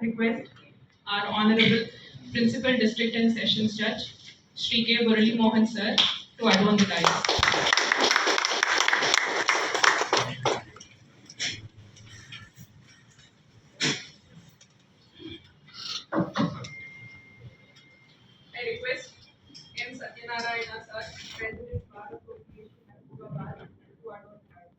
request our Honorable Principal District and Sessions Judge, Shri K. Murali Mohan Sir, to adorn the dais. I request M. Satyanarayana Sir, President Bar Association, Ahmedabad, to adorn the dais.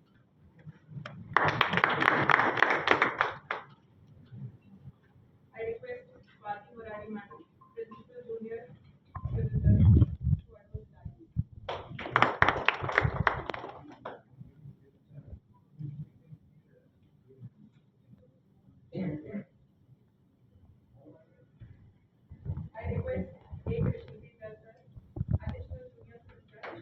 I request Swati Murari Madam, Principal Junior Civil Service, to adorn the dais. I request A. Krishnadeep Sir, Additional Junior Civil Judge.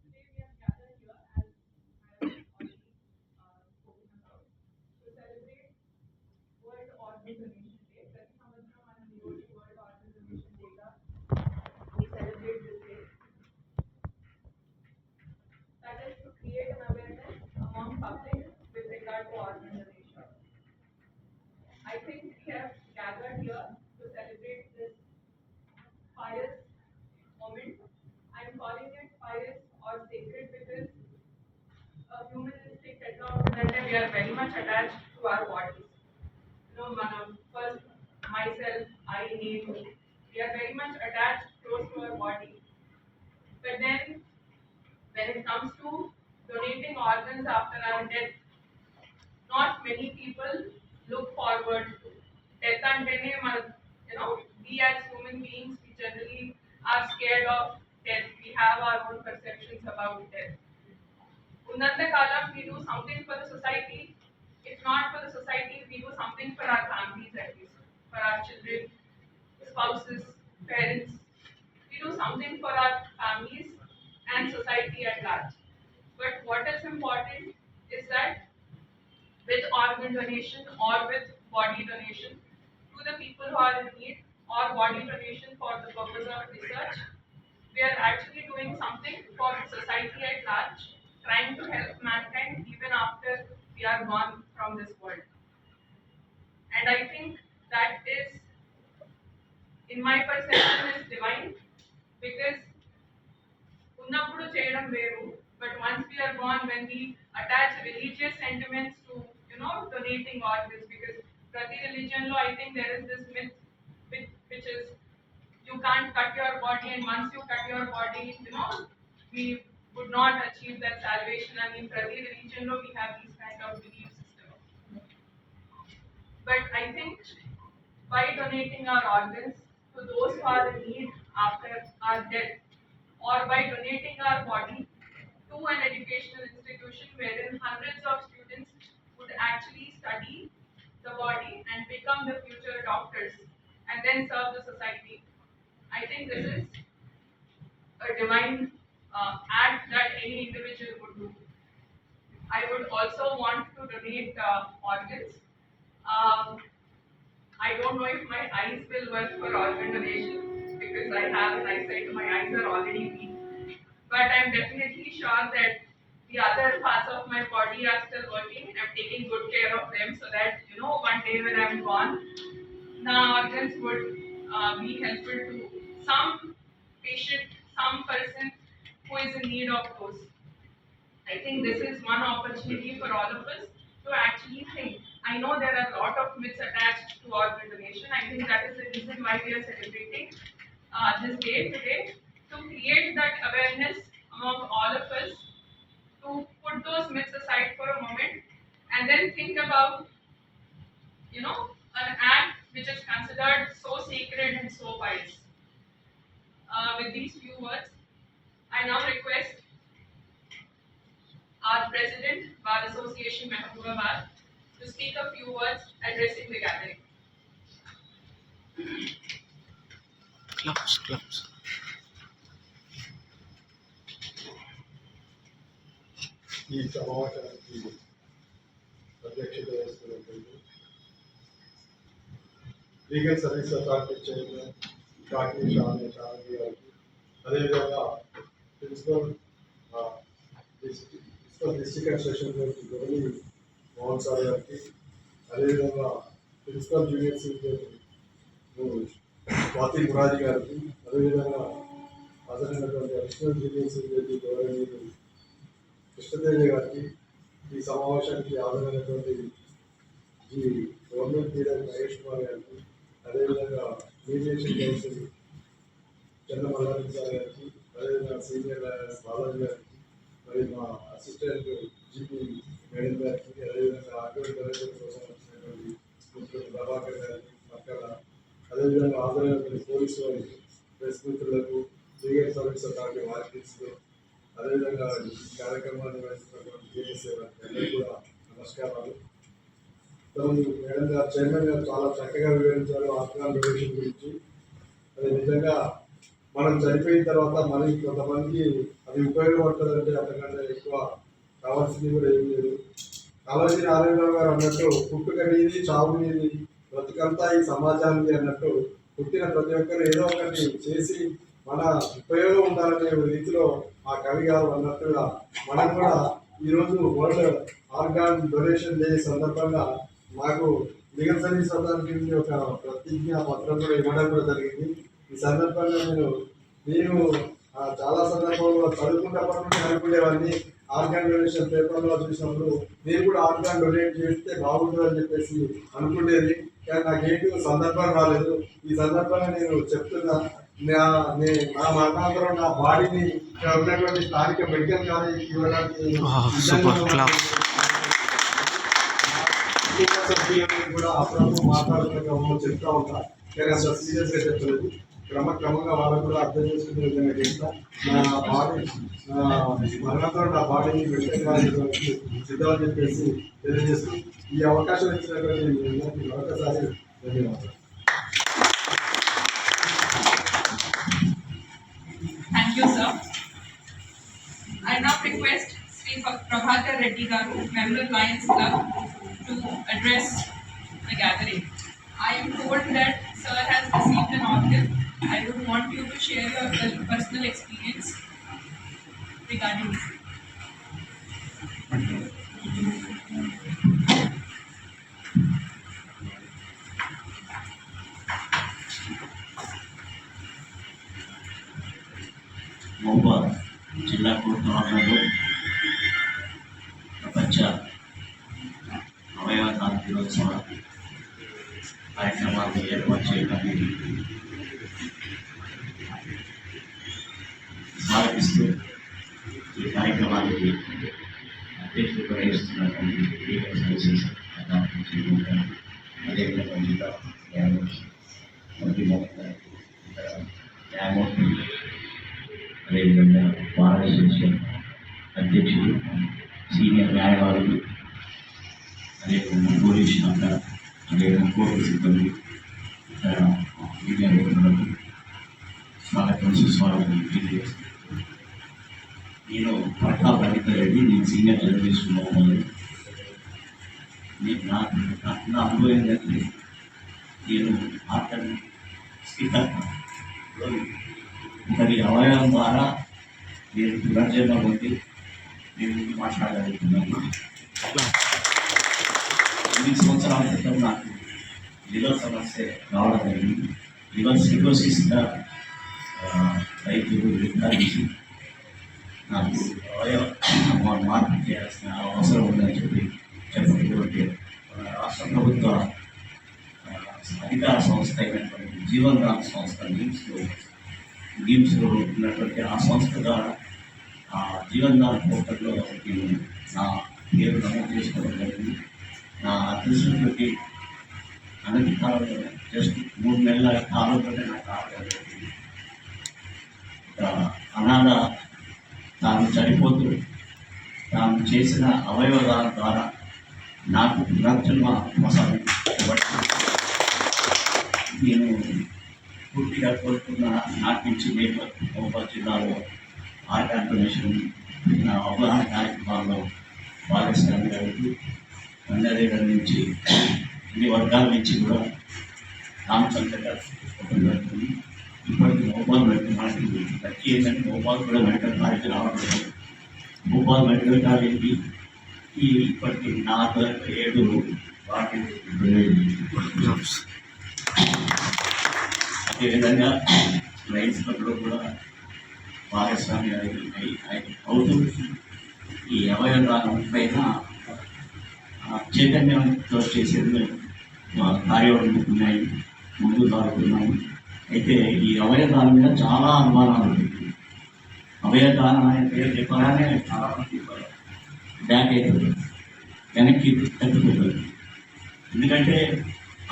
Today we have gathered here, as I have already spoken about, to celebrate World Organ Donation Day. ప్రతి సంవత్సరం మనం ఈరోజు World Organ Donation Day గా we celebrate this day. That is to create an awareness among public with regard to organ donation. I think we have gathered here to celebrate this pious moment. I'm calling it pious or sacred because a humanistic tetrahedral, we are very much attached to our bodies. First, myself, I, name, we are very much attached close to our body. But then, when it comes to donating organs after our death, not many people look forward to death. And we as human beings, we generally are scared of death. We have our own perceptions about death. Unnata Kalam, we do something for the society. If not for the society, we do something for our families at least, for our children, spouses, parents. We do something for our families and society at large. But what is important is that with organ donation or with body donation to the people who are in need or body donation for the purpose of research, we are actually doing something for society at large, trying to help mankind even after we are gone from this world. And I think that is, in my perception, is divine because ఉన్నప్పుడు చేయడం వేరు, but once we are gone, when we attach religious sentiments to donating organs, because prati religion lo I think there is this myth which is you can't cut your body, and once you cut your body, we would not achieve that salvation. And in prati religion lo we have these kind of belief systems. But I think by donating our organs to those who are in need after our death, or by donating our body to an educational institution wherein hundreds of students would actually study the body and become the future doctors and then serve the society. I think this is a divine act that any individual would do. I would also want to donate organs. I don't know if my eyes will work for organ donation because I have an eyesight, my eyes are already weak. But I'm definitely sure that the other parts of my body are still working. I'm taking good care of them so that one day when I'm gone, the organs would be helpful to some patient, some person who is in need of those. I think this is one opportunity for all of us to actually think. I know there are a lot of myths attached to organ donation. I think that is the reason why we are celebrating this day today, to create that awareness among all of us, to put those myths aside for a moment and then think about an act which is considered so sacred and so wise. With these few words, I now request our President, Bar Association Mahbubabad, to speak a few words addressing the gathering. Claps. ఈ సమావేశానికి అధ్యక్షత వహిస్తున్నటువంటి legal service authority chairman కాకినీ షాని గారికి, అదేవిధంగా principal district and session coach Gowri Mohan sir గారికి, అదేవిధంగా principal junior senior Swathi Murari గారికి, అదేవిధంగా హాజరైనటువంటి అడిషనల్ జూనియర్ సీనియర్ గౌరవనీయులు కృష్ణతేజ గారికి, ఈ సమావేశానికి హాజరైనటువంటి ఈ గవర్నమెంట్ లీడర్ మహేష్ కుమార్ గారికి, అదేవిధంగా మీడియేషన్ కౌన్సిల్ చంద్ర మల్లారెడ్డి సార్ గారికి, అదేవిధంగా సీనియర్ బాలాజీ గారికి, మరి మా అసిస్టెంట్ జీపీ మేడం గారికి, అదేవిధంగా ఆర్గోడ్ డైరెక్టర్ కోసం వచ్చినటువంటి మిత్రులు ప్రభాకర్ గారికి, అక్కడ అదేవిధంగా హాజరైనటువంటి పోలీసు వారికి, ప్రెస్ మిత్రులకు, లీగల్ సర్వీస్ అథారిటీ వారికి, అదేవిధంగా ఈ కార్యక్రమాన్ని వహిస్తున్నటువంటి జేఎస్ఏ వారికి అందరికీ కూడా నమస్కారాలు. మేడం గారు చైర్మన్ గారు చాలా చక్కగా వివరించారు ఆర్గాన్ డొనేషన్ గురించి. అది నిజంగా మనం చనిపోయిన తర్వాత మరి కొంతమందికి అది ఉపయోగపడుతుందంటే అంతకంటే ఎక్కువ కావాల్సింది కూడా ఏం లేదు. కాళోజీ నారాయణరావు గారు అన్నట్టు పుట్టుక నీది చావు నీది బ్రతుకంతా ఈ సమాజానికి అన్నట్టు పుట్టిన ప్రతి ఒక్కరు ఏదో ఒకటి చేసి మన ఉపయోగం ఉండాలనే రీతిలో ఆ కవి గారు అన్నట్టుగా మనం కూడా ఈరోజు వరల్డ్ ఆర్గాన్ డొనేషన్ డే సందర్భంగా మాకు లీగల్ సర్వీస్ అథారిటీ ఒక ప్రతిజ్ఞ పత్రం కూడా ఇవ్వడం కూడా జరిగింది. ఈ సందర్భంగా నేను చాలా సందర్భంలో చదువుకున్నప్పటి నుంచి అనుకునేవాడిని ఆర్గాన్ డొనేషన్ పేపర్లో చూసినప్పుడు నేను కూడా ఆర్గాన్ డొనేట్ చేస్తే బాగుంటుందని చెప్పేసి అనుకునేది. కానీ నాకేంటి సందర్భం రాలేదు. ఈ సందర్భంగా నేను చెప్తున్నా, నా మరణాంతరం నా బాడీని ఇక్కడ ఉన్నటువంటి స్థానిక మెడికల్ కాలేజీకి ఇవ్వడానికి కూడా అప్పుడప్పుడు మాట్లాడుతున్నా చెప్తా ఉంటా. కానీ అసలు సీరియస్గా చెప్పలేదు. క్రమంగా వాళ్ళకు కూడా అర్థం చేసుకునే విధంగా చెప్తా. నా బాడీ మరణంతరం నా బాడీని మెడికల్ కాలేజీ సిద్ధమని చెప్పేసి తెలియజేస్తూ ఈ అవకాశం ఇచ్చినటువంటి మరొకసారి ధన్యవాదాలు. Thank you, sir. I now request Sri Prabhakar Reddy Garu, member Lions Club, to address the gathering. I am told that sir has received an order. I would want you to share your personal experience regarding this. Mahabubabad జిల్లా court ఆవరణలో ప్రపంచ అవయవదాన దినోత్సవ కార్యక్రమాన్ని ఏర్పాటు చేయడానికి స్వాగతిస్తూ ఈ కార్యక్రమానికి అధ్యక్షులు వహిస్తున్నటువంటి లీగల్ సర్వీసెస్ అదేవిధంగా మిగతా న్యాయమూర్తి అదేవిధంగా బార్ అసోసియేషన్ అధ్యక్షులు, సీనియర్ న్యాయవాదులు, అదేవిధంగా పోలీస్ శాఖ, అదేవిధంగా కోర్టు సిబ్బంది, మీడియా మిత్రులకు స్వాగతం సుస్వాగతం తెలియజేస్తాను. నేను పట్టా రవికర్ రెడ్డి, నేను సీనియర్ జర్నలిస్ట్ మహమ్మద్. నా అనుభవం ఏంటంటే నేను ఆర్ట్ స్పీకర్ మరి అవయవం ద్వారా నేను పునర్జన్మ పొంది నేను మాట్లాడగలుగుతున్నాను. 8 సంవత్సరాల క్రితం నాకు లివర్ సమస్య రావడం జరిగింది. లివర్ సిరోసిస్గా రైతులు నిర్ధారించి నాకు అవయవ మార్పు చేయాల్సిన అవసరం ఉందని చెప్పినటువంటి రాష్ట్ర ప్రభుత్వ అధికార సంస్థ అయినటువంటి జీవన్దాన్ సంస్థ గీమ్స్లో ఉన్నటువంటి ఆ సంస్థ ద్వారా ఆ జీవన్దాన్ పోర్టల్లో నేను నా పేరు నమోదు చేసుకోవడం జరిగింది. నా అదృష్టంలోకి అనతి కాలంలో జస్ట్ 3 నెలల కాలంలోనే నాకు ఆడడం జరిగింది. అనాథ తాను చనిపోతూ తాను చేసిన అవయవదానం ద్వారా నాకు పునర్జన్మ కొనసాగించబట్టి నేను పూర్తిగా కోరుకున్న నాటి నుంచి మహబూబాబాద్ జిల్లాలో ఆర్గాన్ డొనేషన్ అవగాహన కార్యక్రమాల్లో భాగస్వామి అవుతూ మండలేగర్ నుంచి అన్ని వర్గాల నుంచి కూడా రామచంద్ర గారు జరుగుతుంది. ఇప్పటికీ మహబూబాబాద్ మనకి లక్కీ ఏంటంటే భోపాల్ కూడా మెడికల్ కాలేజీ రావడం. భోపాల్ మెడికల్ కాలేజీ ఇప్పటికి 7 వాటి అదేవిధంగా రైన్స్ క్లబ్లో కూడా భాగస్వామి అవుతూ ఈ అవయవదానం పైన చైతన్యంతో చేసేది కార్యక్రమాలు ఉన్నాయి, ముందు సాగుతున్నాము. అయితే ఈ అవయవదానం మీద చాలా అనుమానాలు ఉన్నాయి. అవయవదానం అనే పేరు చెప్పగానే చాలా మంది బ్యాక్ అవుతుంది, వెనక్కి తగ్గిపోతుంది. ఎందుకంటే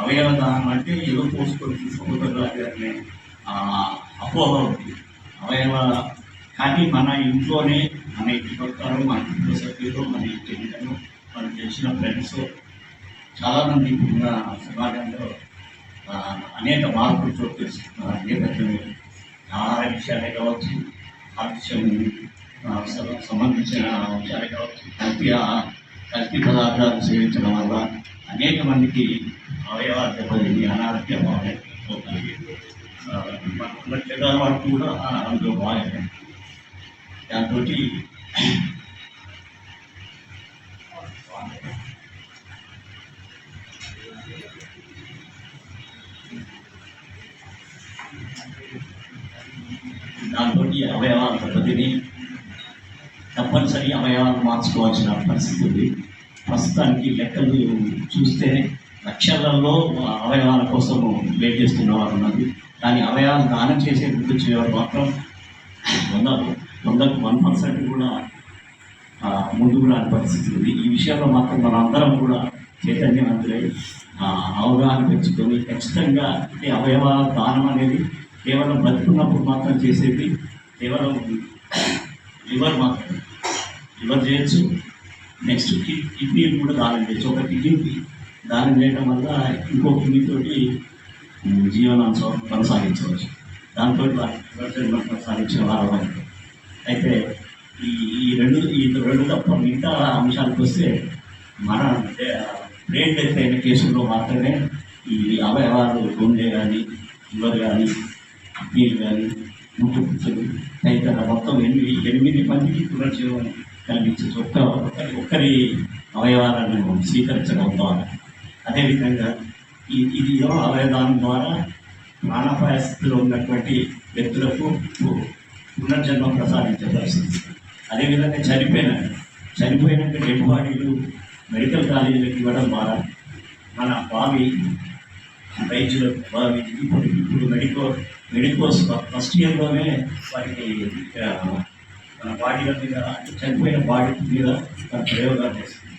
అవయవదానం అంటే ఏదో పోసుకొని తీసుకోవాలి అనే అపోహ ఉంది. అవయవ కానీ మన ఇంట్లోనే, మన ఇంటి పక్కన, మన ఇంట్లో సభ్యులు, మన ఇంటి మనం తెలిసిన ఫ్రెండ్స్ చాలామంది ఇప్పుడున్న సమాజంలో అనేక మార్పులు చోటు చేసుకుంటున్నారు. నేపథ్యంలో ఆహార విషయాలే కావచ్చు, కాలుష్యం సంబంధించిన అంశాలే కావచ్చు, కల్తీ పదార్థాలు సేవించడం వల్ల అనేక మందికి అవయవాలు దెబ్బతిని అనారోగ్యం అవుతాయి. మన చెడ్డవాళ్ళు కూడా అందులో బాగా దాంతో అవయవాల పద్ధతిని తప్పనిసరి అవయవాలు మార్చుకోవాల్సిన పరిస్థితి ఉంది. ప్రస్తుతానికి లెక్కలు చూస్తే లక్షలలో అవయవాల కోసం వెయిట్ చేస్తున్న వారు ఉన్నది. కానీ అవయవాలు దానం చేసే ముందు చేయవారు మాత్రం 100% కూడా ముందుకు రాని పరిస్థితి ఉంది. ఈ విషయంలో మాత్రం మనందరం కూడా చైతన్యవంతులై అవగాహన పెంచుకొని ఖచ్చితంగా అవయవ దానం అనేది కేవలం బతుకున్నప్పుడు మాత్రం చేసేది. కేవలం లివర్ మాత్రం, లివర్ చేయొచ్చు, నెక్స్ట్ కిడ్నీలు కూడా దానం చేయొచ్చు. ఒక కిడ్నీకి దానం చేయడం వల్ల ఇంకో కిడ్నీతోటి జీవనాంశం కొనసాగించవచ్చు. దాంతో కొనసాగించిన వారు. అయితే ఈ రెండు తప్ప మిగతా అంశాలకు వస్తే మన బ్రెయిన్ డెత్ అయిన కేసుల్లో మాత్రమే ఈ అవయవాలు గుండె కానీ, లివర్ కానీ, కిడ్నీలు కానీ, ముట్టుపుచ్చులు తదితర మొత్తం 8 మందికి పునర్జీవం కలిగించవచ్చు ఒక్కరి అవయవాలను స్వీకరించడం ద్వారా. అదేవిధంగా ఇది అవయవానం ద్వారా ప్రాణాపాయ స్థితిలో ఉన్నటువంటి వ్యక్తులకు పునర్జన్మ ప్రసాదించే పరిస్థితి. అదేవిధంగా చనిపోయినాక డెడ్ బాడీలు మెడికల్ కాలేజీలకు ఇవ్వడం ద్వారా మన ఇప్పుడు మెడికోస్ ఫస్ట్ ఇయర్లోనే వారికి మన బాడీల మీద, చనిపోయిన బాడీ మీద ప్రయోగాలు చేస్తుంది.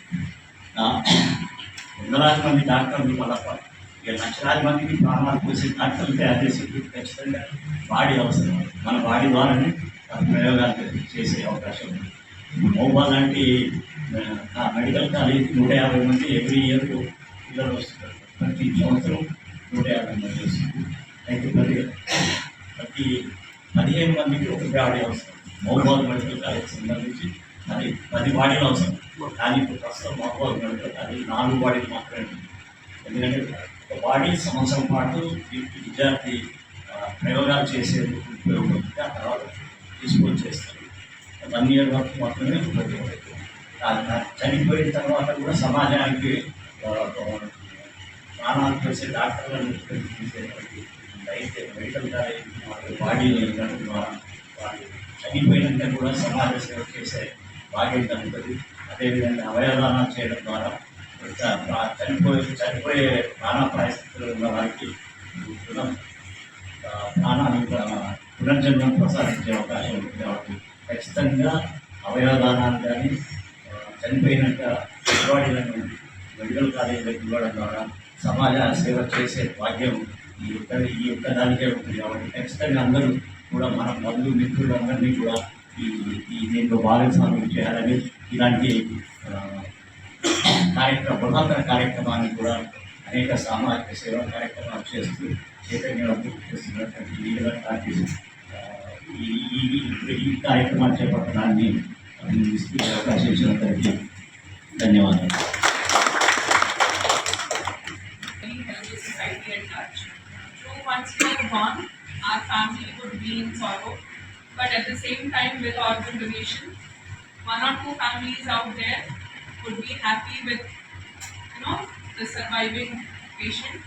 వందలాది మంది డాక్టర్లు లక్షలాది మందికి ప్రాణాలు పోసే డాక్టర్లు తయారు చేసేది ఖచ్చితంగా బాడీ అవసరం. మన బాడీ ద్వారానే ప్రయోగాలు చేసే అవకాశం ఉంది. మోబాల్ లాంటి మెడికల్ కాలేజీ 150 మంది ఎవ్రీ ఇయర్ పిల్లలు వస్తున్నారు. ప్రతి సంవత్సరం 150 మంది వస్తుంది. అయితే ప్రతి 15 మందికి ఒక బాడీ అవసరం. మోబాల్ మెడికల్ కాలేజ్ సంబంధించి 10 బాడీలు అవసరం. కానీ ఇప్పుడు ప్రస్తుతం మోబాల్ మెడికల్ కాలేజ్ 4 బాడీలు మాత్రమే. ఎందుకంటే ఒక బాడీ సంవత్సరం పాటు విద్యార్థి ప్రయోగాలు చేసేందుకు ఉపయోగపడుతుంది. ఆ తర్వాత తీసుకొని చేస్తారు. 1 ఇయర్ వరకు మాత్రమే ఉపయోగపడుతుంది. చనిపోయిన తర్వాత కూడా సమాజానికి ప్రాణాలు చేసే డాక్టర్లను తీసేటువంటి అయితే మెడికల్ కాలేజ్ బాడీలు ఇవ్వడం ద్వారా వాళ్ళు చనిపోయినాక కూడా సమాజ సేవ చేసే బాధ్యత ఉంటుంది. అదేవిధంగా అవయవదానాలు చేయడం ద్వారా చనిపోయే ప్రాణాపాయ స్థితిలో ఉన్న వారికి ప్రాణాన్ని పునర్జన్మం ప్రసాదించే అవకాశం ఉంటుంది. కాబట్టి ఖచ్చితంగా అవయవదానాలు కానీ చనిపోయినాక బాడీలను మెడికల్ కాలేజీలకు ఇవ్వడం ద్వారా సమాజ సేవ చేసే భాగ్యం ఈ యొక్క దానికే ఉంటుంది. కాబట్టి ఖచ్చితంగా అందరూ కూడా మన మిత్రులందరినీ కూడా దీంట్లో భాగస్వామ్యం చేయాలని, ఇలాంటి బృహత్తర కార్యక్రమాన్ని కూడా అనేక సామాజిక సేవా కార్యక్రమాలు చేస్తూ చైతన్యవంతం చేస్తున్నటువంటి లీడర్ పార్టీస్ ఈ కార్యక్రమాలు చేపట్టడాన్ని అభినందిస్తూ అవకాశం ఇచ్చినందుకు ధన్యవాదాలు. Once we are gone, our family would be in sorrow. but at the same time with organ donation, 1 or 2 families out there would be happy with, the surviving patient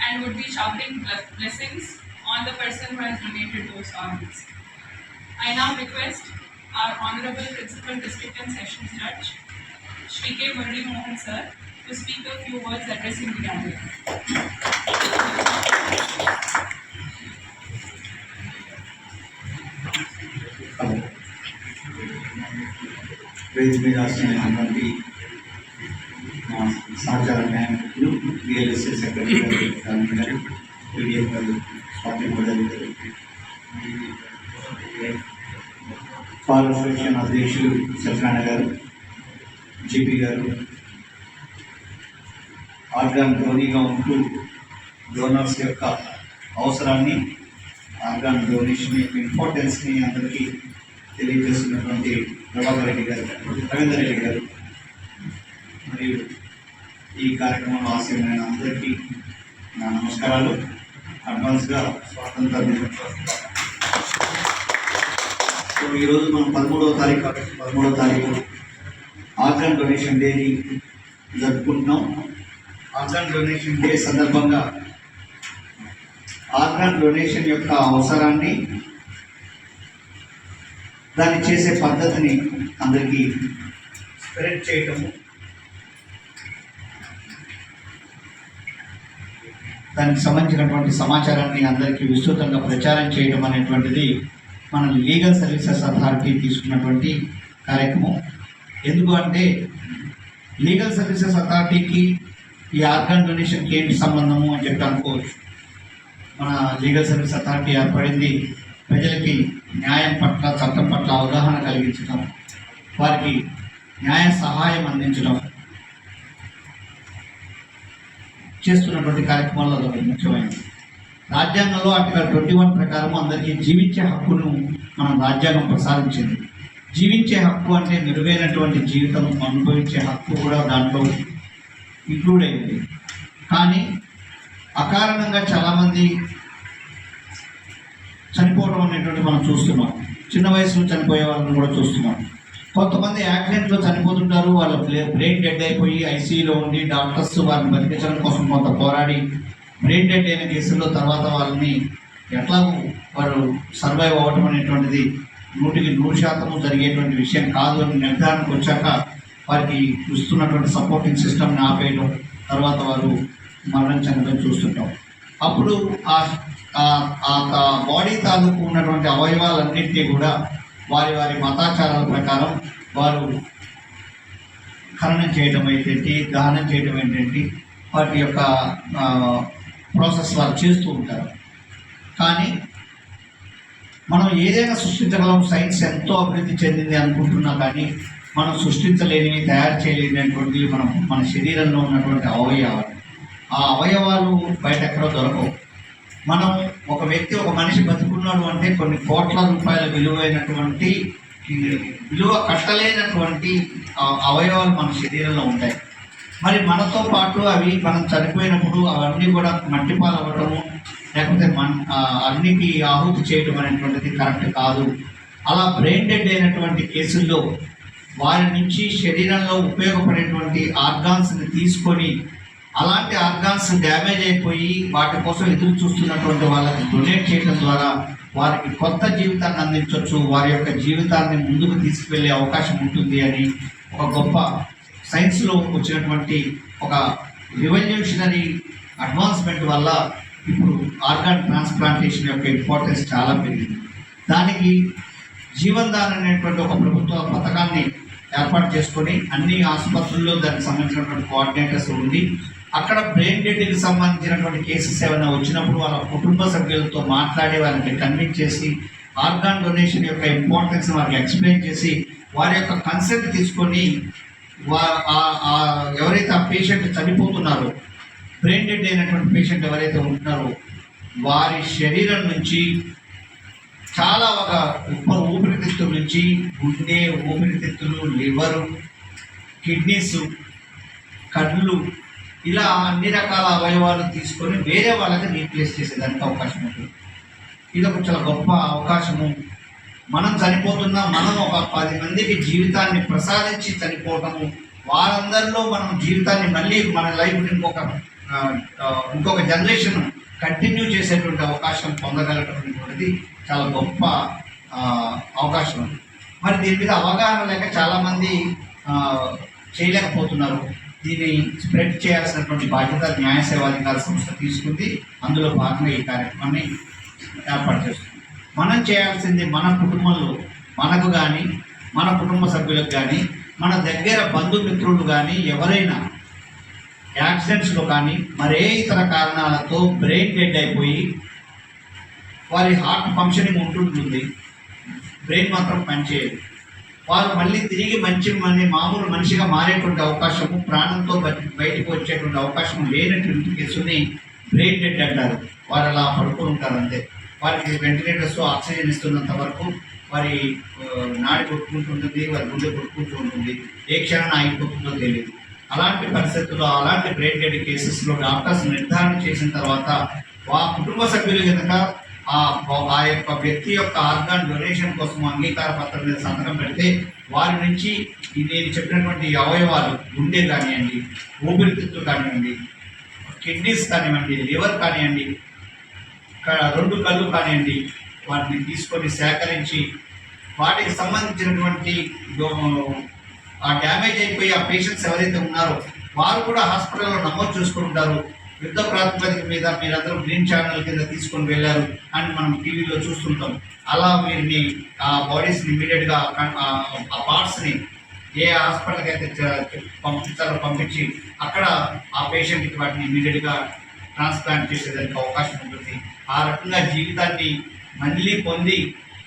and would be shouting blessings on the person who has donated those organs. I now request our Honorable Principal District and Sessions Judge, Shri K. Murali Mohan Sir, to speak a few words addressing the gathering. వేదిక మీద వచ్చినటువంటి మా సహచార న్యాయమూర్తులు VLSA secretary గారు PDF గారు స్వాతి మోదీ గారు bar association అధ్యక్షులు సత్యనారాయణ గారు జీపీ గారు ఆర్గాన్ డోనీగా ఉంటూ డోనర్స్ యొక్క అవసరాన్ని ఆర్గాన్ డొనేషన్ యొక్క ఇంపార్టెన్స్ని అందరికీ తెలియజేస్తున్నటువంటి ప్రభాకర్ రెడ్డి గారు, రవీందర్ రెడ్డి గారు మరియు ఈ కార్యక్రమంలో ఆశయమైన అందరికీ నా నమస్కారాలు. అడ్వాన్స్గా స్వాతంత్ర దినోత్సవం. సో ఈరోజు మనం 13వ తారీఖు ఆర్గాన్ డొనేషన్ డేని జరుపుకుంటున్నాం. ఆర్గాన్ డొనేషన్ డే సందర్భంగా ఆర్గాన్ డొనేషన్ యొక్క అవసరాన్ని, దాన్ని చేసే పద్ధతిని అందరికీ స్ప్రెడ్ చేయటము, దానికి సంబంధించినటువంటి సమాచారాన్ని అందరికీ విస్తృతంగా ప్రచారం చేయడం అనేటువంటిది మన లీగల్ సర్వీసెస్ అథారిటీ తీసుకున్నటువంటి కార్యక్రమం. ఎందుకు అంటే లీగల్ సర్వీసెస్ అథారిటీకి ఈ ఆర్గాన్ డొనేషన్కి ఏంటి సంబంధము అని చెప్పి అనుకోవచ్చు. మన లీగల్ సర్వీస్ అథారిటీ ఏర్పడింది ప్రజలకి న్యాయం పట్ల, చట్టం పట్ల అవగాహన కలిగించడం, వారికి న్యాయ సహాయం అందించడం చేస్తున్నటువంటి కార్యక్రమాల్లో అదొక ముఖ్యమైనది. రాజ్యాంగంలో ఆర్టికల్ 21 ప్రకారం అందరికీ జీవించే హక్కును మన రాజ్యాంగం ప్రసాదించింది. జీవించే హక్కు అంటే మెరుగైనటువంటి జీవితం అనుభవించే హక్కు కూడా దాంట్లో ఇంక్లూడ్ అయింది. కానీ అకారణంగా చాలామంది చనిపోవడం అనేటువంటి మనం చూస్తున్నాం. చిన్న వయసులో చనిపోయే వాళ్ళని కూడా చూస్తున్నాం. కొంతమంది యాక్సిడెంట్లో చనిపోతుంటారు. వాళ్ళ బ్రెయిన్ డెడ్ అయిపోయి ఐసీయూలో ఉండి డాక్టర్స్ వారిని బతికించడం కోసం కొంత పోరాడి బ్రెయిన్ డెడ్ అయిన కేసుల్లో తర్వాత వాళ్ళని ఎట్లాగూ వారు సర్వైవ్ అవ్వటం అనేటువంటిది 100% జరిగేటువంటి విషయం కాదు అని నిర్ధారణకు వచ్చాక వారికి ఇస్తున్నటువంటి సపోర్టింగ్ సిస్టమ్ని ఆపేయడం, తర్వాత వారు మరణించడం చూస్తుంటాం. అప్పుడు ఆ బాడీ తాలూకు ఉన్నటువంటి అవయవాలన్నింటినీ కూడా వారి వారి మతాచారాల ప్రకారం వారు ఖననం చేయడం ఏంటంటే, దహనం చేయడం ఏంటంటే, వాటి యొక్క ప్రాసెస్ వారు చేస్తూ ఉంటారు. కానీ మనం ఏదైనా సృష్టించగలం. సైన్స్ ఎంతో అభివృద్ధి చెందింది అనుకుంటున్నా కానీ మనం సృష్టించలేనివి, తయారు చేయలేనటువంటివి మన శరీరంలో ఉన్నటువంటి అవయవాలు. ఆ అవయవాలు బయట ఎక్కడో దొరకవు. మనం ఒక మనిషి బతుకున్నాడు అంటే కొన్ని కోట్ల రూపాయల విలువైనటువంటి, విలువ కట్టలేనటువంటి అవయవాలు మన శరీరంలో ఉంటాయి. మరి మనతో పాటు అవి మనం చనిపోయినప్పుడు అవన్నీ కూడా మట్టిపాలు అవ్వటము, లేకపోతే అన్నికి ఆహుతి చేయడం అనేటువంటిది కరెక్ట్ కాదు. అలా బ్రెయిన్ డెడ్ అయినటువంటి కేసుల్లో వారి నుంచి శరీరంలో ఉపయోగపడేటువంటి ఆర్గాన్స్ని తీసుకొని, అలాంటి ఆర్గాన్స్ డ్యామేజ్ అయిపోయి వాటి కోసం ఎదురు చూస్తున్నటువంటి వాళ్ళకి డొనేట్ చేయడం ద్వారా వారికి కొత్త జీవితాన్ని అందించవచ్చు, వారి యొక్క జీవితాన్ని ముందుకు తీసుకువెళ్ళే అవకాశం ఉంటుంది అని ఒక గొప్ప సైన్స్లో వచ్చినటువంటి ఒక రివల్యూషనరీ అడ్వాన్స్మెంట్ వల్ల ఇప్పుడు ఆర్గాన్ ట్రాన్స్ప్లాంటేషన్ యొక్క ఇంపార్టెన్స్ చాలా పెరిగింది. దానికి జీవన్ దాన్ అనేటువంటి ఒక ప్రభుత్వ పథకాన్ని ఏర్పాటు చేసుకొని అన్ని ఆసుపత్రుల్లో దానికి సంబంధించినటువంటి కోఆర్డినేటర్స్ ఉండి, అక్కడ బ్రెయిన్ డెడ్కి సంబంధించినటువంటి కేసెస్ ఏమైనా వచ్చినప్పుడు వాళ్ళ కుటుంబ సభ్యులతో మాట్లాడి వారికి కన్విన్స్ చేసి ఆర్గాన్ డొనేషన్ యొక్క ఇంపార్టెన్స్ వారికి ఎక్స్ప్లెయిన్ చేసి వారి యొక్క కన్సెంట్ తీసుకొని ఎవరైతే ఆ పేషెంట్ చనిపోతున్నారో, బ్రెయిన్ డెడ్ అయినటువంటి పేషెంట్ ఎవరైతే ఉంటున్నారో వారి శరీరం నుంచి చాలా ఒక ఊపిరితిత్తుల నుంచి గుండె, ఊపిరితిత్తులు, లివరు, కిడ్నీస్, కళ్ళు, ఇలా అన్ని రకాల అవయవాలు తీసుకొని వేరే వాళ్ళకి రీప్లేస్ చేసేదానికి అవకాశం ఉంటుంది. ఇది ఒక చాలా గొప్ప అవకాశము. మనం చనిపోతున్నా మనం ఒక 10 మందికి జీవితాన్ని ప్రసాదించి చనిపోవటము, వారందరిలో మనం జీవితాన్ని మళ్ళీ మన లైఫ్ ఇంకొక జనరేషన్ కంటిన్యూ చేసేటువంటి అవకాశం పొందగలటువంటిది చాలా గొప్ప అవకాశం. మరి దీని మీద అవగాహన లేక చాలామంది చేయలేకపోతున్నారు. దీన్ని స్ప్రెడ్ చేయాల్సినటువంటి బాధ్యత న్యాయ సేవాధికార సంస్థ తీసుకుంది. అందులో భాగంగా ఈ కార్యక్రమాన్ని ఏర్పాటు చేస్తుంది. మనం చేయాల్సింది మన కుటుంబంలో మనకు కానీ, మన కుటుంబ సభ్యులకు కానీ, మన దగ్గర బంధుమిత్రులు కానీ ఎవరైనా యాక్సిడెంట్స్లో కానీ మరే ఇతర కారణాలతో బ్రెయిన్ డెడ్ అయిపోయి వారి హార్ట్ ఫంక్షనింగ్ ఉంటుంటుంది, బ్రెయిన్ మాత్రం పనిచేయదు, వారు మళ్ళీ తిరిగి మామూలు మనిషిగా మారేటువంటి అవకాశము, ప్రాణంతో బయటకు వచ్చేటువంటి అవకాశం లేనటువంటి కేసుని బ్రెయిన్ డెడ్ అంటారు. వారు అలా పడుకొని ఉంటారు అంతే. వారికి వెంటిలేటర్స్ ఆక్సిజన్ ఇస్తున్నంత వరకు వారి నాడి కొట్టుకుంటుంటుంది, వారి గుండె కొట్టుకుంటూ ఉంటుంది, ఏ క్షణం ఆగిపోతుందో తెలియదు. అలాంటి పరిస్థితుల్లో, అలాంటి బ్రెయిన్ డెడ్ కేసెస్లో డాక్టర్స్ నిర్ధారణ చేసిన తర్వాత కుటుంబ సభ్యులు కనుక ఆ యొక్క వ్యక్తి యొక్క ఆర్గాన్ డొనేషన్ కోసం అంగీకార పత్రం మీద సంతకం పెడితే వారి నుంచి నేను చెప్పినటువంటి అవయవాలు, గుండె కానివ్వండి, ఊపిరితిత్తులు కానివ్వండి, కిడ్నీస్ కానివ్వండి, లివర్ కానివ్వండి, 2 కళ్ళు కానివ్వండి, వాటిని తీసుకొని సేకరించి వాటికి సంబంధించినటువంటి ఆ డ్యామేజ్ అయిపోయి ఆ పేషెంట్స్ ఎవరైతే ఉన్నారో వారు కూడా హాస్పిటల్లో నమోదు చేసుకుంటారు. యుద్ధ ప్రాతిపదిక మీద మీరందరూ గ్రీన్ ఛానల్ కింద తీసుకొని వెళ్ళారు అని మనం టీవీలో చూస్తుంటాం. అలా వీరిని ఆ బాడీస్ని ఇమీడియట్గా ఆ పార్ట్స్ని ఏ హాస్పిటల్కి అయితే పంపించాలో పంపించి అక్కడ ఆ పేషెంట్కి వాటిని ఇమీడియట్గా ట్రాన్స్ప్లాంట్ చేసేదానికి అవకాశం ఉంటుంది. ఆ రకంగా జీవితాన్ని మళ్ళీ పొంది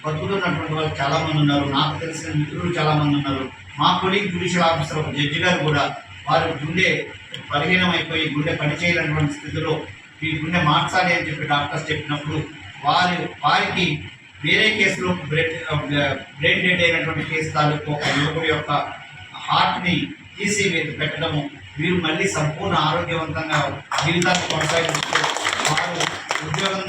బతుకుతున్నటువంటి వాళ్ళు చాలామంది ఉన్నారు. నాకు తెలిసిన మిత్రులు చాలామంది ఉన్నారు. మా కొలీగ్ జ్యుడిషియల్ ఆఫీసర్ ఒక జడ్జి గారు కూడా వారి గుండె బలహీనం అయిపోయి గుండె పనిచేయనటువంటి స్థితిలో ఈ గుండె మార్చాలి అని చెప్పి డాక్టర్స్ చెప్పినప్పుడు వారికి వేరే కేసులో బ్రెయిన్ డెడ్ అయినటువంటి కేసు తాలూకు ఒక యువకుడి యొక్క హార్ట్ని తీసి పెట్టడము, వీరు మళ్ళీ సంపూర్ణ ఆరోగ్యవంతంగా జీవితాన్ని కొనసాగిస్తూ వారు ఉద్యోగం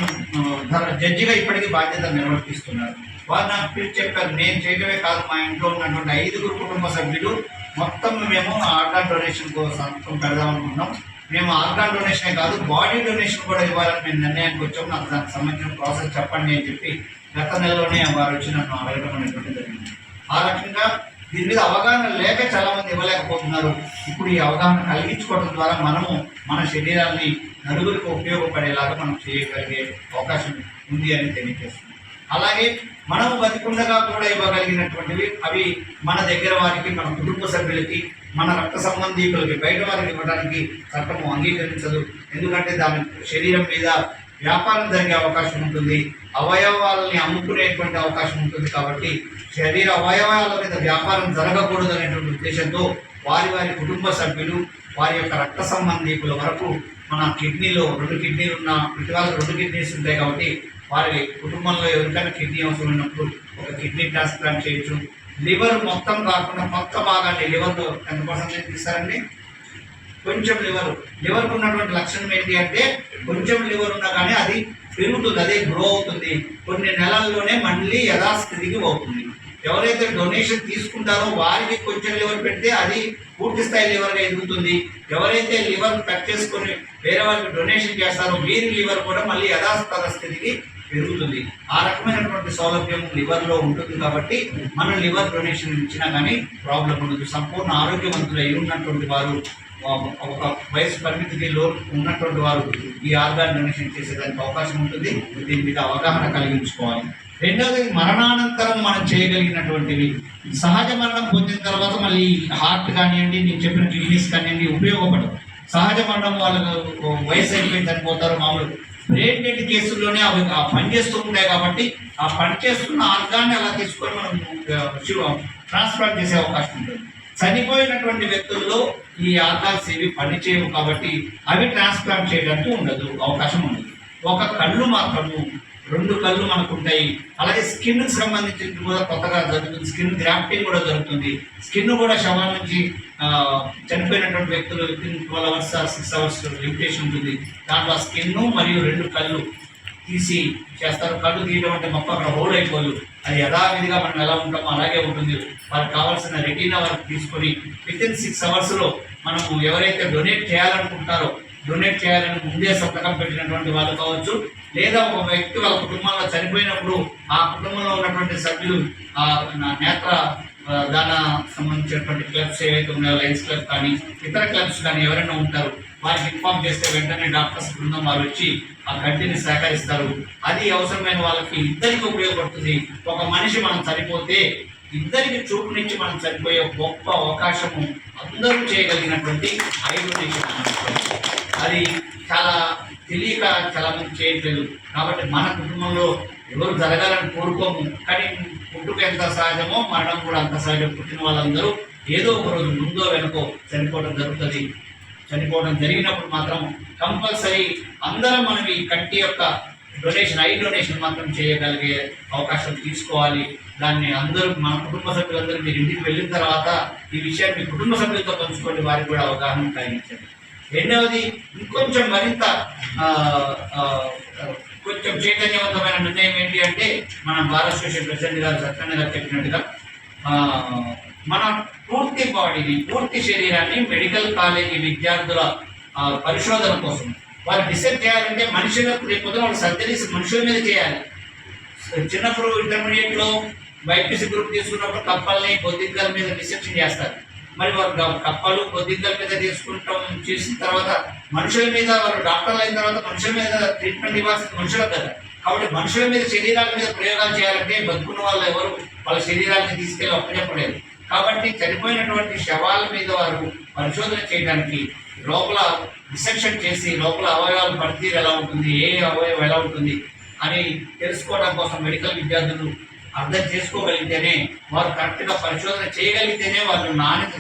జడ్జిగా ఇప్పటికీ బాధ్యత నిర్వర్తిస్తున్నారు. వారు నాకు పిలిచి చెప్పారు, నేను చేయడమే కాదు, మా ఇంట్లో ఉన్నటువంటి 5 కుటుంబ సభ్యులు మొత్తం మేము ఆర్గాన్ డొనేషన్ సంతకం పెడదాం అనుకున్నాం. మేము ఆర్గాన్ డొనేషనే కాదు, బాడీ డొనేషన్ కూడా ఇవ్వాలని మేము నిర్ణయానికి వచ్చాము, నాకు దానికి సంబంధించిన ప్రాసెస్ చెప్పండి అని చెప్పి గత నెలలోనే వారు వచ్చి నన్ను అడగడం అనేటువంటి జరిగింది. ఆ రకంగా దీని మీద అవగాహన లేక చాలామంది ఇవ్వలేకపోతున్నారు. ఇప్పుడు ఈ అవగాహన కలిగించుకోవడం ద్వారా మనము మన శరీరాన్ని నలుగురికి ఉపయోగపడేలాగా మనం చేయగలిగే అవకాశం ఉంది అని తెలియజేస్తుంది. అలాగే మనము బతికుండగా కూడా ఇవ్వగలిగినటువంటివి అవి మన దగ్గర వారికి, మన కుటుంబ సభ్యులకి, మన రక్త సంబంధీకులకి, బయట వారికి ఇవ్వడానికి చట్టము అంగీకరించదు. ఎందుకంటే దాని శరీరం మీద వ్యాపారం జరిగే అవకాశం ఉంటుంది, అవయవాలని అమ్ముకునేటువంటి అవకాశం ఉంటుంది. కాబట్టి శరీర అవయవాల మీద వ్యాపారం జరగకూడదు అనేటువంటి ఉద్దేశంతో వారి కుటుంబ సభ్యులు, వారి యొక్క రక్త సంబంధీకుల వరకు మన కిడ్నీలో 2 కిడ్నీలు ఉన్న ప్రతి వాళ్ళకి 2 కిడ్నీస్ ఉంటాయి. కాబట్టి వారి కుటుంబంలో ఎవరికైనా కిడ్నీ అవసరం ఉన్నప్పుడు ఒక కిడ్నీ ట్రాన్స్ప్లాంట్ చేయొచ్చు. లివర్ మొత్తం కాకుండా కొత్త భాగాన్ని లివర్లో 10% తీస్తారండి. కొంచెం లివర్కు ఉన్నటువంటి లక్షణం ఏంటి అంటే కొంచెం లివర్ ఉన్నా కానీ అది పెరుగుతుంది, అదే గ్రో అవుతుంది, కొన్ని నెలల్లోనే మళ్ళీ యథాస్థితికి అవుతుంది. ఎవరైతే డొనేషన్ తీసుకుంటారో వారికి కొంచెం లివర్ పెడితే అది పూర్తి స్థాయి లివర్గా ఎదుగుతుంది. ఎవరైతే లివర్ కట్ చేసుకొని వేరే వాళ్ళకి డొనేషన్ చేస్తారో వీరి లివర్ కూడా మళ్ళీ యథాస్థిత స్థితికి పెరుగుతుంది. ఆ రకమైనటువంటి సౌలభ్యం లివర్లో ఉంటుంది. కాబట్టి మనం లివర్ డొనేషన్ ఇచ్చినా కానీ ప్రాబ్లం ఉండదు. సంపూర్ణ ఆరోగ్యవంతులు అయి ఉన్నటువంటి వారు, ఒక వయసు పరిమితిలో ఉన్నటువంటి వారు ఈ ఆర్గాన్ డొనేషన్ చేసేదానికి అవకాశం ఉంటుంది. దీని మీద అవగాహన కలిగించుకోవాలి. రెండవది, మరణానంతరం మనం చేయగలిగినటువంటివి. సహజ మరణం పొందిన తర్వాత మళ్ళీ హార్ట్ కానివ్వండి, నేను చెప్పిన కిడ్నీస్ కానివ్వండి ఉపయోగపడవు. సహజ మరణం వాళ్ళకు వయసు అయిపోయి చనిపోతారు. మామూలు బ్రెయిన్ డెడ్ కేసుల్లోనే అవి పనిచేస్తూ ఉంటాయి. కాబట్టి ఆ పనిచేస్తున్న ఆర్గాన్ని అలా తీసుకొని మనం ట్రాన్స్ప్లాంట్ చేసే అవకాశం ఉంటుంది. చనిపోయినటువంటి వ్యక్తుల్లో ఈ ఆర్గాన్స్ ఏవి పనిచేయవు కాబట్టి అవి ట్రాన్స్ప్లాంట్ చేయడానికి అవకాశం ఉండదు. ఒక కళ్ళు మాత్రము, 2 కళ్ళు మనకు ఉంటాయి. అలాగే స్కిన్కి సంబంధించి కూడా కొత్తగా జరుగుతుంది, స్కిన్ గ్రాఫ్టింగ్ కూడా జరుగుతుంది. స్కిన్ కూడా శవాల నుంచి చనిపోయినటువంటి వ్యక్తులు 12 hours or 6 hours లిమిటేషన్ ఉంటుంది. దాంట్లో స్కిన్ మరియు 2 కళ్ళు తీసి చేస్తారు. కళ్ళు తీయడం అంటే మొత్తం అక్కడ హోల్ అయిపోదు, అది యథావిధిగా మనం ఎలా ఉంటామో అలాగే ఉంటుంది. వారికి కావాల్సిన రెటీనా వర్క్ తీసుకొని వితిన్ 6 అవర్స్లో మనము ఎవరైతే డొనేట్ చేయాలనుకుంటారో, డొనేట్ చేయాలని ముందే సంతకం పెట్టినటువంటి వాళ్ళు కావచ్చు, లేదా ఒక వ్యక్తి వాళ్ళ కుటుంబంలో చనిపోయినప్పుడు ఆ కుటుంబంలో ఉన్నటువంటి సభ్యులు నేత్ర దాన సంబంధించినటువంటి క్లబ్స్ ఏవైతే ఉన్నాయో, లయన్స్ క్లబ్ కానీ ఇతర క్లబ్స్ కానీ ఎవరైనా ఉంటారు, వారికి ఇన్ఫార్మ్ చేస్తే వెంటనే డాక్టర్స్ బృందం వారు వచ్చి ఆ కంటిని సహకరిస్తారు. అది అవసరమైన వాళ్ళకి ఇద్దరికి ఉపయోగపడుతుంది. ఒక మనిషి మనం చనిపోతే ఇద్దరికి చూపునిచ్చి మనం చనిపోయే గొప్ప అవకాశము అందరూ చేయగలిగినటువంటి ఐ డొనేషన్. అది చాలా తెలియక చాలా మంది చేయట్లేదు. కాబట్టి మన కుటుంబంలో ఎవరు జరగాలని కోరుకోము, కానీ పుట్టుక ఎంత సహజమో మరణం కూడా అంత సహజం. పుట్టిన వాళ్ళందరూ ఏదో ఒక రోజు ముందో వెనుకో చనిపోవడం జరుగుతుంది. చనిపోవడం జరిగినప్పుడు మాత్రం కంపల్సరీ అందరం మనం ఈ కంటి యొక్క డొనేషన్, ఐ డొనేషన్ మాత్రం చేయగలిగే అవకాశం తీసుకోవాలి. దాన్ని అందరూ మన కుటుంబ సభ్యులందరూ మీరు ఇంటికి వెళ్ళిన తర్వాత ఈ విషయాన్ని మీ కుటుంబ సభ్యులతో పంచుకోండి, వారికి కూడా అవగాహన కలిగించండి. రెండవది, ఇంకొంచెం మరింత కొంచెం చైతన్యవంతమైన నిర్ణయం ఏంటి అంటే, మన భారత అసోసియేషన్ ప్రెసిడెంట్ గారు సత్యనారాయణ గారు చెప్పినట్టుగా మన పూర్తి బాడీని, పూర్తి శరీరాన్ని మెడికల్ కాలేజీ విద్యార్థుల పరిశోధన కోసం వారు డిసైడ్ చేయాలంటే మనుషులకు రేపు వాళ్ళు సర్జరీస్ మనుషుల మీద చేయాలి. చిన్నప్పుడు ఇంటర్మీడియట్లో బైపీసీ గ్రూప్ తీసుకున్నప్పుడు కప్పల్ని బొద్దింకల మీద డిసెక్షన్ చేస్తారు. మరి వారు కప్పలు బొద్దింకల మీద తీసుకుంటాం చేసిన తర్వాత మనుషుల మీద వారు డాక్టర్లు అయిన తర్వాత మనుషుల మీద ట్రీట్మెంట్ ఇవ్వాల్సిన మనుషులకు కదా. కాబట్టి మనుషుల మీద శరీరాల మీద ప్రయోగాలు చేయాలంటే బతుకున్న వాళ్ళు ఎవరు వాళ్ళ శరీరాన్ని తీసుకెళ్ళి ఒప్పచెప్పలేదు. కాబట్టి చనిపోయినటువంటి శవాల మీద వారు పరిశోధన చేయడానికి లోపల డిసెక్షన్ చేసి లోపల అవయవాల పనితీరు ఎలా ఉంటుంది, ఏ అవయవం ఎలా ఉంటుంది అని తెలుసుకోవడం కోసం మెడికల్ విద్యార్థులు అర్థం చేసుకోగలిగితేనే, వారు కరెక్ట్గా పరిశోధన చేయగలిగితేనే వాళ్ళు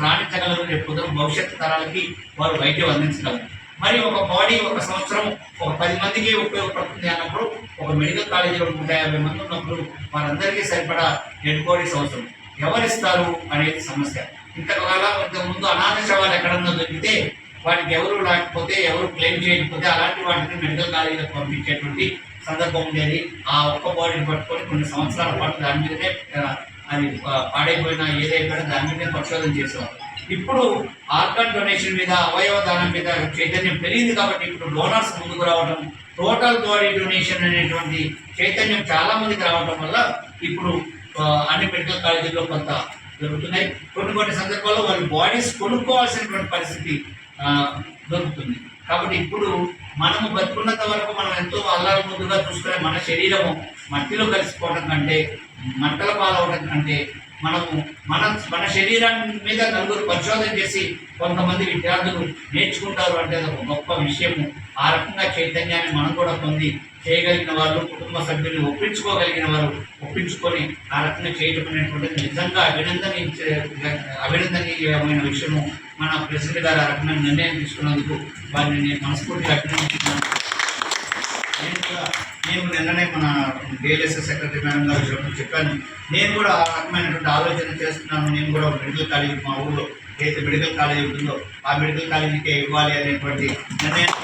రాణించగలరు. రేపు భవిష్యత్తు తరాలకి వారు వైద్యం అందించగలరు. మరి ఒక బాడీ ఒక సంవత్సరం ఒక 10 మందికి ఉపయోగపడుతుంది అన్నప్పుడు, ఒక మెడికల్ కాలేజీలో 150 మంది ఉన్నప్పుడు వారందరికీ సరిపడా డెడ్ బాడీస్ అవసరం. ఎవరిస్తారు అనేది సమస్య. ఇంతకుముందు అనాథ శవాలు ఎక్కడన్నా దొరికితే వాటికి ఎవరు లేకపోతే, ఎవరు క్లెయిమ్ చేయకపోతే అలాంటి వాటిని మెడికల్ కాలేజీలకు పంపించేటువంటి సందర్భం ఉండేది. ఆ ఒక్క బాడీని పట్టుకొని కొన్ని సంవత్సరాల పాటు దాని మీదనే అది పాడైపోయినా ఏదైపోయినా దాని మీదనే పరిశోధన చేసేవారు. ఇప్పుడు ఆర్గాన్ డొనేషన్ మీద, అవయవ దానం మీద చైతన్యం పెరిగింది కాబట్టి ఇప్పుడు డోనర్స్ ముందుకు రావడం, టోటల్ బాడీ డొనేషన్ అనేటువంటి చైతన్యం చాలా మందికి రావడం వల్ల ఇప్పుడు అన్ని మెడికల్ కాలేజీల్లో కొంత జరుగుతున్నాయి. కొన్ని సందర్భాల్లో వాళ్ళు బాడీస్ కొనుక్కోవాల్సినటువంటి పరిస్థితి దొరుకుతుంది. కాబట్టి ఇప్పుడు మనము బతుకున్నంత వరకు మనం ఎంతో అల్లారు ముందుగా చూసుకునే మన శరీరము మట్టిలో కలిసిపోవడం కంటే, మంటల పాలవడం కంటే మనము మన శరీరాన్ని మీద నలుగురు పరిశోధన చేసి కొంతమంది విద్యార్థులు నేర్చుకుంటారు అంటే అది ఒక గొప్ప విషయము. ఆ రకంగా చైతన్యాన్ని మనం కూడా పొంది చేయగలిగిన వాళ్ళు, కుటుంబ సభ్యుల్ని ఒప్పించుకోగలిగిన వారు ఒప్పించుకొని ఆ రకంగా చేయటం అనేటువంటిది నిజంగా అభినందనీయమైన విషయము. మన ప్రెసిడెంట్ గారు ఆ రకమైన నిర్ణయం తీసుకున్నందుకు వారిని నేను మనస్ఫూర్తిగా అభినందిస్తున్నాను. నేను నిన్ననే మన డిఎల్ఎస్ఎస్ సెక్రటరీ మేడం గారు చెప్పాను, నేను కూడా ఆ రకమైనటువంటి ఆలోచన చేస్తున్నాను. నేను కూడా మెడికల్ కాలేజీ, మా ఊళ్ళో ఏదైతే మెడికల్ కాలేజీ ఉంటుందో ఆ మెడికల్ కాలేజీకే ఇవ్వాలి అనేటువంటి నిర్ణయం.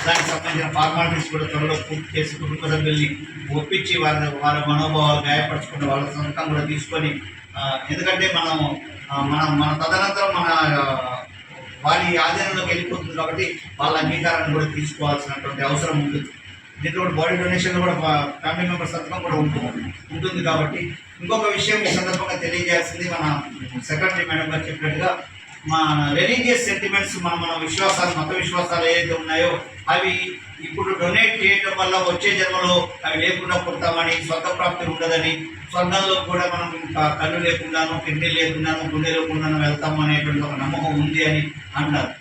దానికి సంబంధించిన ఫార్మాలిటీస్ కూడా త్వరలో పూర్తి చేసి కుటుంబ సభ్యుల్ని ఒప్పించి వారి మనోభావాలు గాయపరచుకున్న వాళ్ళ సొంతం కూడా తీసుకొని, ఎందుకంటే మన తదనంతరం మన వారి ఆధీనంలోకి వెళ్ళిపోతుంది కాబట్టి వాళ్ళ అంగీకారాన్ని కూడా తీసుకోవాల్సినటువంటి అవసరం ఉంటుంది. దీంట్లో కూడా బాడీ డొనేషన్ కూడా ఫ్యామిలీ మెంబర్ సంతకం కూడా ఉంటుంది కాబట్టి. ఇంకొక విషయం ఈ సందర్భంగా తెలియజేయాల్సింది, మన సెక్రటరీ మేడం గారు చెప్పినట్టుగా మన రిలీజియస్ సెంటిమెంట్స్, మన విశ్వాసాలు, మత విశ్వాసాలు ఏదైతే ఉన్నాయో అవి ఇప్పుడు డొనేట్ చేయడం వల్ల వచ్చే జన్మలో అవి లేకుండా పుడతామని, స్వర్గ ప్రాప్తి ఉండదని, స్వర్గంలో కూడా మనం కళ్ళు లేకుండాను, కిడ్నీ లేకుండాను, గుండె లేకుండాను వెళ్తాము అనేటువంటి ఒక నమ్మకం ఉంది అని అంటారు.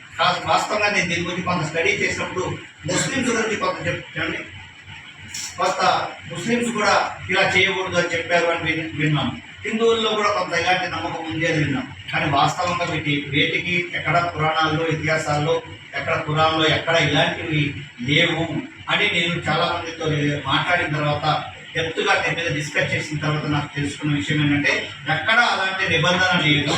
వాస్తవంగా నేను దీని గురించి కొంత స్టడీ చేసినప్పుడు ముస్లిమ్స్ గురించి కొంత చెప్పండి, కొంత ముస్లిమ్స్ కూడా ఇలా చేయకూడదు అని చెప్పారు అని విన్నాం. హిందువుల్లో కూడా కొంత ఇలాంటి నమ్మకం ఉంది అని విన్నాం. కానీ వాస్తవంగా వేటికి ఎక్కడ పురాణాల్లో, ఇతిహాసాల్లో, ఎక్కడ పురాణంలో ఎక్కడ ఇలాంటివి లేవు అని నేను చాలా మందితో మాట్లాడిన తర్వాత, డెప్త్గా దీని మీద డిస్కస్ చేసిన తర్వాత నాకు తెలుసుకున్న విషయం ఏంటంటే, ఎక్కడ అలాంటి నిబంధన లేదు.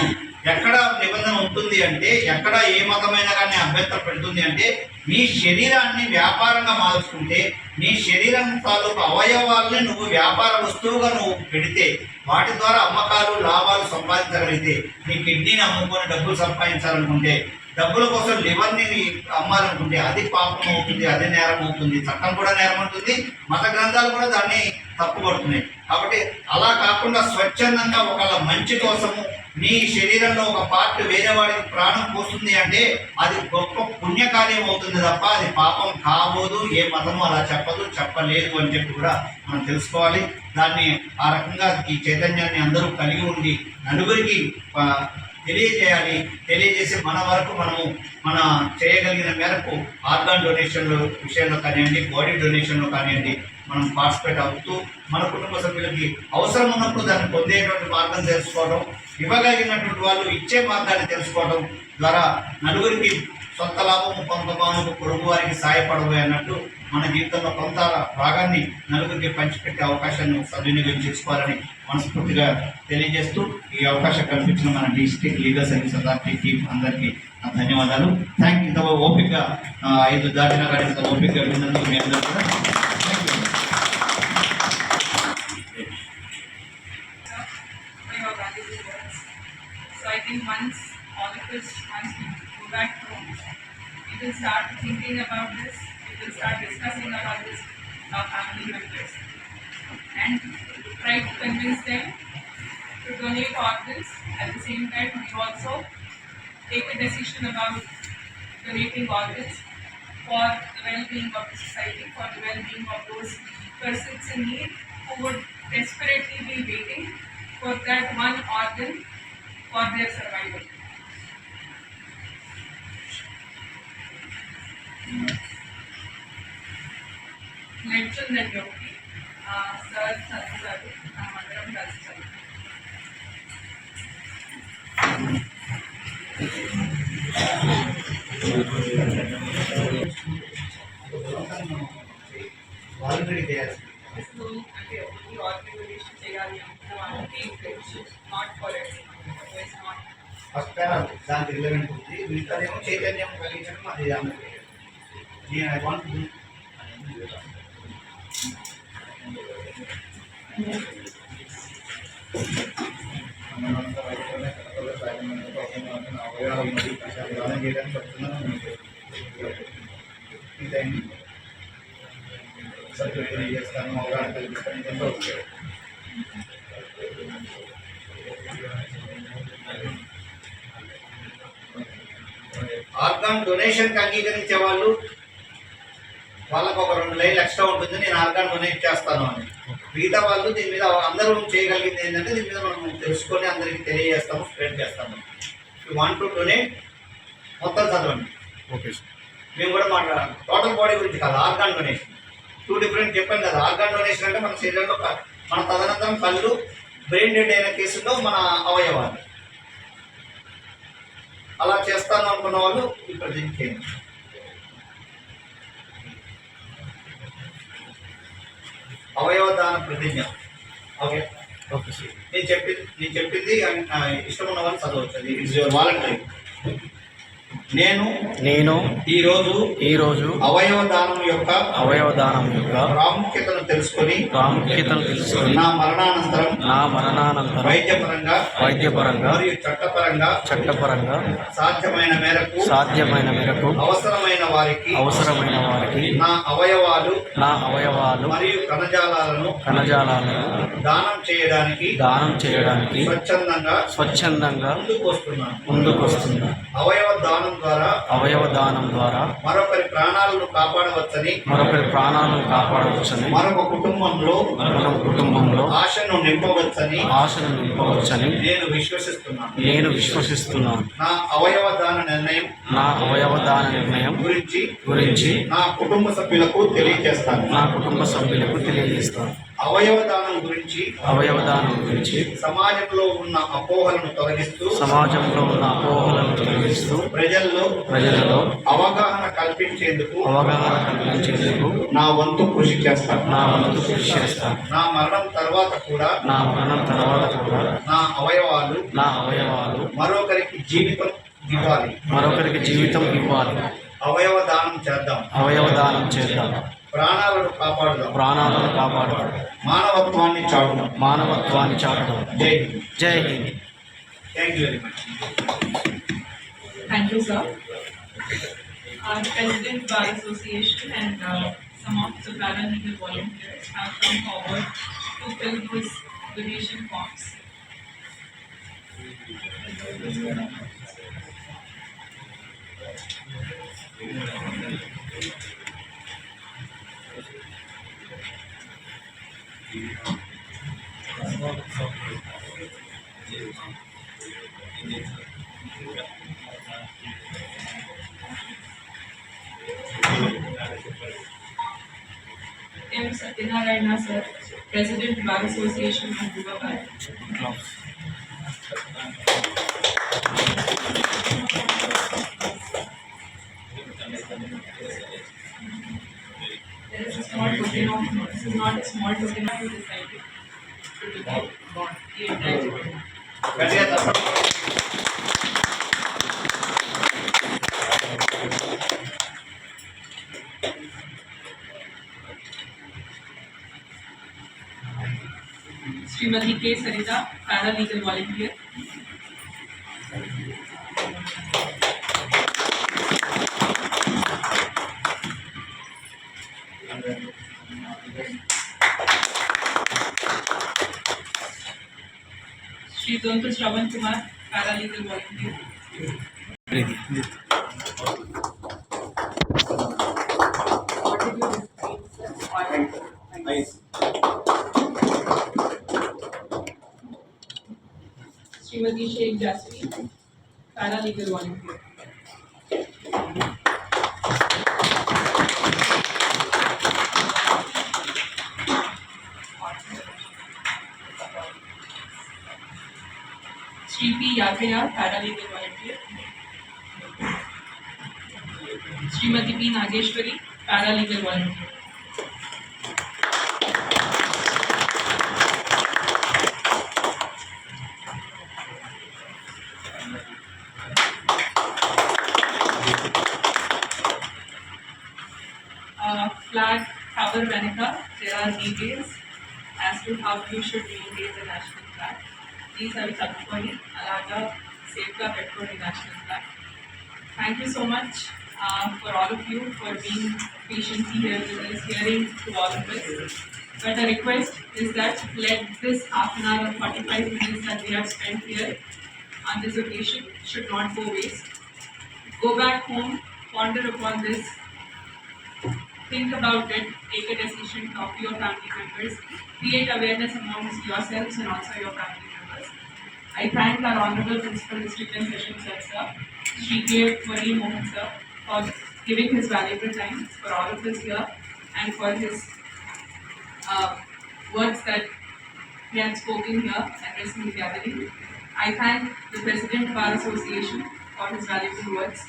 ఎక్కడ నిబంధన ఉంటుంది అంటే, ఎక్కడ ఏ మతమైనా కానీ అభ్యంతరం పెడుతుంది అంటే, నీ శరీరాన్ని వ్యాపారంగా మార్చుకుంటే, నీ శరీరం తాలూకు అవయవాల్ని నువ్వు వ్యాపార వస్తువుగా నువ్వు పెడితే, వాటి ద్వారా అమ్మకాలు లాభాలు సంపాదించగలిగితే, నీ కిడ్నీని అమ్ముకొని డబ్బులు సంపాదించాలనుకుంటే, డబ్బుల కోసం లివర్ని అమ్మాలనుకుంటే అది పాపం అవుతుంది, అది నేరం అవుతుంది. చట్టం కూడా నేరం అవుతుంది, మత గ్రంథాలు కూడా దాన్ని తప్పుపడుతున్నాయి. కాబట్టి అలా కాకుండా స్వచ్ఛందంగా ఒకళ్ళ మంచి కోసము నీ శరీరంలో ఒక పార్ట్ వేరే వాడికి ప్రాణం పోస్తుంది అంటే అది గొప్ప పుణ్యకార్యం అవుతుంది తప్ప అది పాపం కాబోదు. ఏ మతము అలా చెప్పలేదు అని చెప్పి కూడా మనం తెలుసుకోవాలి. దాన్ని ఆ రకంగా ఈ చైతన్యాన్ని అందరూ కలిగి ఉండి నలుగురికి తెలియజేయాలి. తెలియజేసి మన వరకు మన చేయగలిగిన మేరకు ఆర్గాన్ డొనేషన్ల విషయంలో కానివ్వండి, బాడీ డొనేషన్లో కానివ్వండి, మనం పార్టిసిపేట్ అవుతూ మన కుటుంబ సభ్యులకి అవసరం ఉన్నప్పుడు దాన్ని పొందేటువంటి మార్గం తెలుసుకోవడం, ఇవ్వగలిగినటువంటి వాళ్ళు ఇచ్చే మార్గాన్ని తెలుసుకోవడం ద్వారా నలుగురికి సొంత లాభము కొంత భావనకు పొరుగు వారికి సహాయపడబోయే అన్నట్టు మన జీవితంలో కొంత భాగాన్ని నలుగురికి పంచిపెట్టే అవకాశాన్ని సద్వినియోగం చేసుకోవాలని మనస్ఫూర్తిగా తెలియజేస్తూ ఈ అవకాశం కల్పించిన మన district legal service authority team అందరికీ ధన్యవాదాలు. Thank you. ఇంత ఓపిక 5 దాటినా కానీ ఇంత ఓపిక విన్నందుకు మీ అందరూ కూడా thank you. So I think once we go back home, we will start thinking about this, we will start discussing about this with our family members and try to convince them to donate organs. At the same time, we also take a decision about donating organs for the well-being of the society, for the well-being of those persons in need who would desperately be waiting for that one organ for their survival. Mention that yogi, sir, Sadhu, Mandaram Kalsal. Voluntary చేయాలి. So, అంటే ఈ organisation చేయాలి అనుకున్న వాళ్ళకి not for at, it's not first panel దానికి relevant ఉంది. మిగతాదేమో చైతన్యం కలిగించడం అది అందరికీ. నేను ఐ వాంట్ టు అవయవాలు మరియు ప్రచారం చేయడానికి చెప్తున్నాను. సభ్యులు తెలియజేస్తాను, అవగాహన కల్పిస్తాను. ఎంతో ఆర్గాన్ డొనేషన్కి అంగీకరించే వాళ్ళకు ఒక 2 లైన్లు ఎక్స్ట్రా ఉంటుంది, నేను ఆర్గాన్ డొనేట్ చేస్తాను అని. మిగతా వాళ్ళు దీని మీద అందరూ చేయగలిగింది ఏంటంటే దీని మీద మనం తెలుసుకొని అందరికీ తెలియజేస్తాము, స్ప్రెడ్ చేస్తాము. యూ వాంట్ టు డొనేట్ మొత్తం చదవండి. Okay sir. మేము కూడా మాట్లాడాలి. టోటల్ బాడీ గురించి కాదు, ఆర్గాన్ డొనేషన్ 2 డిఫరెంట్ చెప్పాను కదా. ఆర్గాన్ డొనేషన్ అంటే మన శరీరంలో మన తదనంతరం కళ్ళు, బ్రెయిన్ డెడ్ అయిన కేసులో మన అవయవాలు. అలా చేస్తాను అనుకున్న వాళ్ళు ఇక్కడ దీనికి చేయండి. అవయవ దాన ప్రతిజ్ఞ. Okay okay sir. నేను చెప్పింది ఇష్టం ఉన్న వాళ్ళు చదవచ్చు. అది ఇట్స్ యువర్ వాలంటరీ. నేను ఈరోజు అవయవ దానం యొక్క ప్రాముఖ్యతను తెలుసుకొని నా మరణానంతరం వైద్యపరంగా మరియు చట్టపరంగా సాధ్యమైన మేరకు అవసరమైన వారికి నా అవయవాలు మరియు కణజాలాలను దానం చేయడానికి స్వచ్ఛందంగా ముందుకు వస్తున్నాను. అవయవ దానం ద్వారా మరొకరి ప్రాణాలను కాపాడవచ్చని మరొక కుటుంబంలో ఆశను నింపవచ్చని నేను విశ్వసిస్తున్నాను. నా అవయవ దాన నిర్ణయం గురించి నా కుటుంబ సభ్యులకు తెలియజేస్తాను. అవయవదానం గురించి అవయవదానం గురించి సమాజంలో ఉన్న అపోహలను తొలగిస్తూ ప్రజల్లో అవగాహన కల్పించేందుకు నా వంతు కృషి చేస్తాను. నా మరణం తర్వాత కూడా నా అవయవాలు మరొకరికి జీవితం ఇవ్వాలి. అవయవదానం చేద్దాం. ప్రాణాలను కాపాడుదాం. మానవత్వాన్ని చాటుదాం. జై Hind. Thank you very much. Thank you, sir. Our President Bar Association and some of the paralegal volunteers have come forward to fill these donation forms. M. Satyanarayana, sir, President Bar Association of Dubai. There is a small token of, this is not a small token of decided to be bond, the entire token. గట్టిగా చెప్పండి. Srimati K. Sarita, paralegal volunteer. Shri Dontu Shravan Kumar, paralegal volunteer. Srimati Sheikh Jasmine, paralegal volunteer. Sri P. Yagaya, paralegal volunteer. Srimati P. Nageshwari, paralegal volunteer. Flag cover Venica, there are details as to how you should maintain the national flag. These are Sakupani, Alaga, Safeguard Petroli national flag. Thank you so much for all of you for being patiently here with us, hearing to all of us. But the request is that let this half an hour or 45 minutes that we have spent here on this occasion should not go waste. Go back home, ponder upon this, think about it, take a decision, talk to your family members, create awareness amongst yourselves and also your family members. I thank our Honorable Principal District and Sessions Judge Sir, Shri K. Murali Mohan Sir, for giving his valuable time for all of us here and for his words that he had spoken here addressing the gathering. I thank the President Bar Association for his valuable words.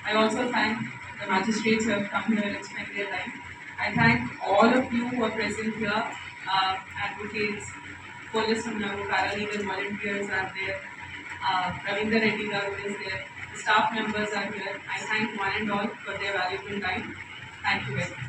I also thank the magistrates who have come here and spent their time. I thank all of you who are present here, advocates, police and paralegal volunteers are there, Ravindra Reddy Garu is there, the staff members are here. I thank one and all for their valuable time. Thank you very much.